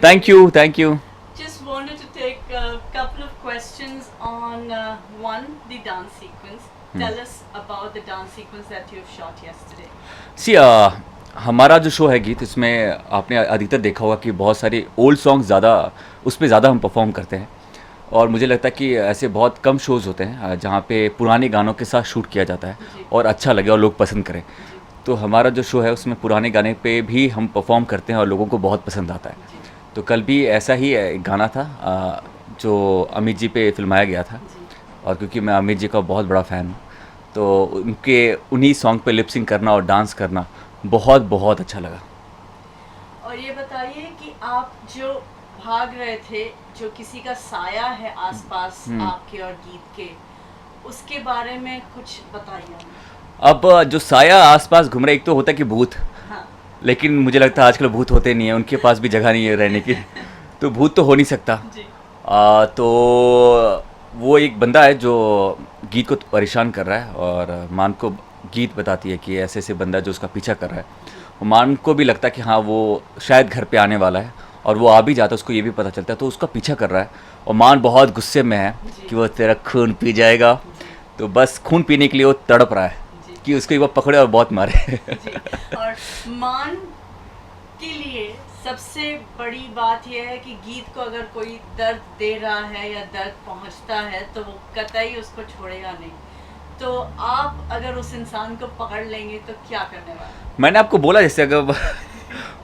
Thank you, thank you. Just wanted to take a couple of questions on one, the dance sequence. Tell us about the dance sequence that you've shot yesterday. सी हमारा जो show है गीत, इसमें आपने अधिकतर देखा होगा कि बहुत सारे ओल्ड सॉन्ग्स ज़्यादा उस पे ज़्यादा हम परफॉर्म करते हैं। और मुझे लगता है कि ऐसे बहुत कम शोज़ होते हैं जहाँ पे पुराने गानों के साथ शूट किया जाता है जी। और अच्छा लगे और लोग पसंद करें। जी तो हमारा जो शो है उसमें पुराने गाने पे भी हम परफॉर्म करते हैं और लोगों को बहुत पसंद आता है। जी तो कल भी ऐसा ही एक गाना था जो अमित जी पे फिल्माया गया था। जी। और क्योंकि मैं अमित जी का बहुत बड़ा फ़ैन हूँ, तो उनके उन्हीं सॉन्ग पे लिप सिंक करना और डांस करना बहुत बहुत अच्छा लगा। और ये बताइए कि आप जो भाग रहे थे, जो किसी का साया है आसपास आपके और गीत के, उसके बारे में कुछ बताइए हमें। अब जो साया आसपास घूम रहा है, एक तो होता है कि भूत, हाँ लेकिन मुझे लगता है आजकल भूत होते नहीं है, उनके पास भी जगह नहीं है रहने की। तो भूत तो हो नहीं सकता। जी तो वो एक बंदा है जो गीत को परेशान कर रहा है और मान को गीत बताती है कि ऐसे ऐसे बंदा है जो उसका पीछा कर रहा है। और मान को भी लगता है कि हाँ वो शायद घर पे आने वाला है, और वो आ भी जाता है, उसको ये भी पता चलता है, तो उसका पीछा कर रहा है। और मान बहुत गुस्से में है जी। कि वो तेरा खून पी जाएगा। जी तो बस खून पीने के लिए वो तड़प रहा है जी कि उसको एक बार पकड़े और बहुत मारे। जी। और मान के लिए सबसे बड़ी बात यह है कि गीत को अगर कोई दर्द दे रहा है या दर्द पहुंचता है तो वो कतई उसको छोड़ेगा नहीं। तो आप अगर उस इंसान को पकड़ लेंगे तो क्या करने वाले? मैंने आपको बोला जैसे अगर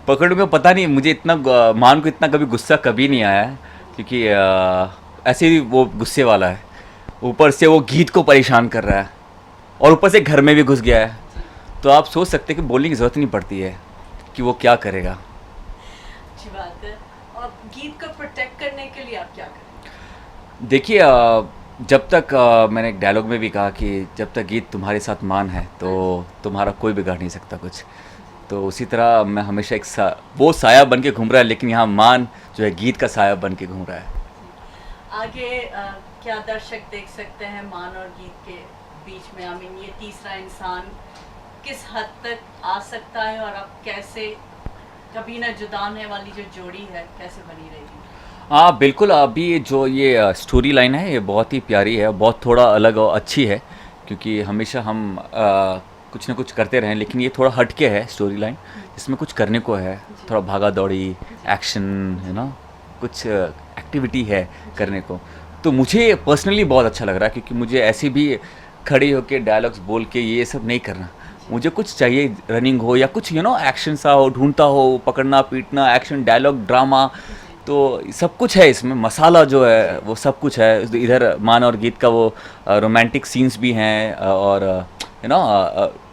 पकड़ूंगा, पता नहीं मुझे इतना मान को इतना कभी गुस्सा कभी नहीं आया है, क्योंकि ऐसे ही वो गुस्से वाला है। ऊपर से वो गीत को परेशान कर रहा है और ऊपर से घर में भी घुस गया है। तो आप सोच सकते हैं कि बोलने की ज़रूरत नहीं पड़ती है कि वो क्या करेगा। अच्छी बात है। और गीत को प्रोटेक्ट करने के लिए आप क्या करें? देखिए जब तक मैंने एक डायलॉग में भी कहा कि जब तक गीत तुम्हारे साथ मान है तो तुम्हारा कोई बिगाड़ नहीं सकता कुछ। तो उसी तरह मैं हमेशा वो साया बन के घूम रहा है, लेकिन यहाँ मान जो है गीत का साया बन के घूम रहा है। आगे क्या दर्शक देख सकते हैं मान और गीत के बीच में? ये तीसरा इंसान किस हद तक आ सकता है और अब कैसे कभी ना जुदाने वाली जो जोड़ी है कैसे बनी रहेगी? हाँ बिल्कुल, अभी जो ये स्टोरी लाइन है ये बहुत ही प्यारी है, बहुत थोड़ा अलग और अच्छी है, क्योंकि हमेशा हम कुछ ना कुछ करते रहें, लेकिन ये थोड़ा हटके है स्टोरी लाइन, इसमें कुछ करने को है, थोड़ा भागा दौड़ी, एक्शन है ना, कुछ एक्टिविटी है करने को। तो मुझे पर्सनली बहुत अच्छा लग रहा है, क्योंकि मुझे ऐसे भी खड़े होके डायलॉग्स बोल के ये सब नहीं करना। मुझे कुछ चाहिए, रनिंग हो या कुछ एक्शन सा हो, ढूंढता हो, पकड़ना पीटना, एक्शन, डायलॉग, ड्रामा, तो सब कुछ है इसमें। मसाला जो है वो सब कुछ है। इधर मान और गीत का वो रोमांटिक सीन्स भी हैं, और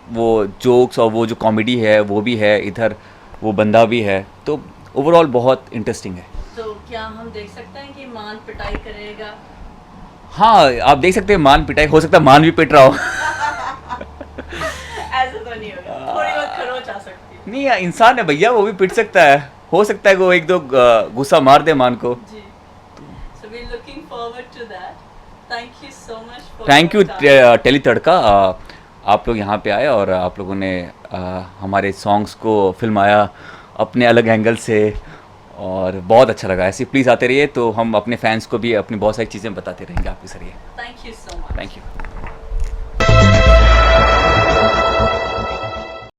वो जोक्स और वो जो कॉमेडी है वो भी है, इधर वो बंदा भी है। तो ओवरऑल बहुत इंटरेस्टिंग है। तो क्या हम देख सकते हैं कि मान पिटाई करेगा? हाँ आप देख सकते हैं, मान पिटाई, हो सकता है मान भी पिट रहा हो। ऐसा तो नहीं होगा, थोड़ी बहुत खरोच आ सकती है। नहीं इंसान है भैया, वो भी पिट सकता है, हो सकता है कि वो एक दो गुस्सा मार दे मान को। जी। So we're looking forward to that. Thank you so much for thank you your time. टेली तड़का, आप लोग यहाँ पे आए और आप लोगों ने हमारे सॉन्ग्स को फिल्माया अपने अलग एंगल से, और बहुत अच्छा लगा। ऐसे प्लीज़ आते रहिए, तो हम अपने फैंस को भी अपनी बहुत सारी चीज़ें बताते रहेंगे आपके जरिए। Thank you so much. Thank you.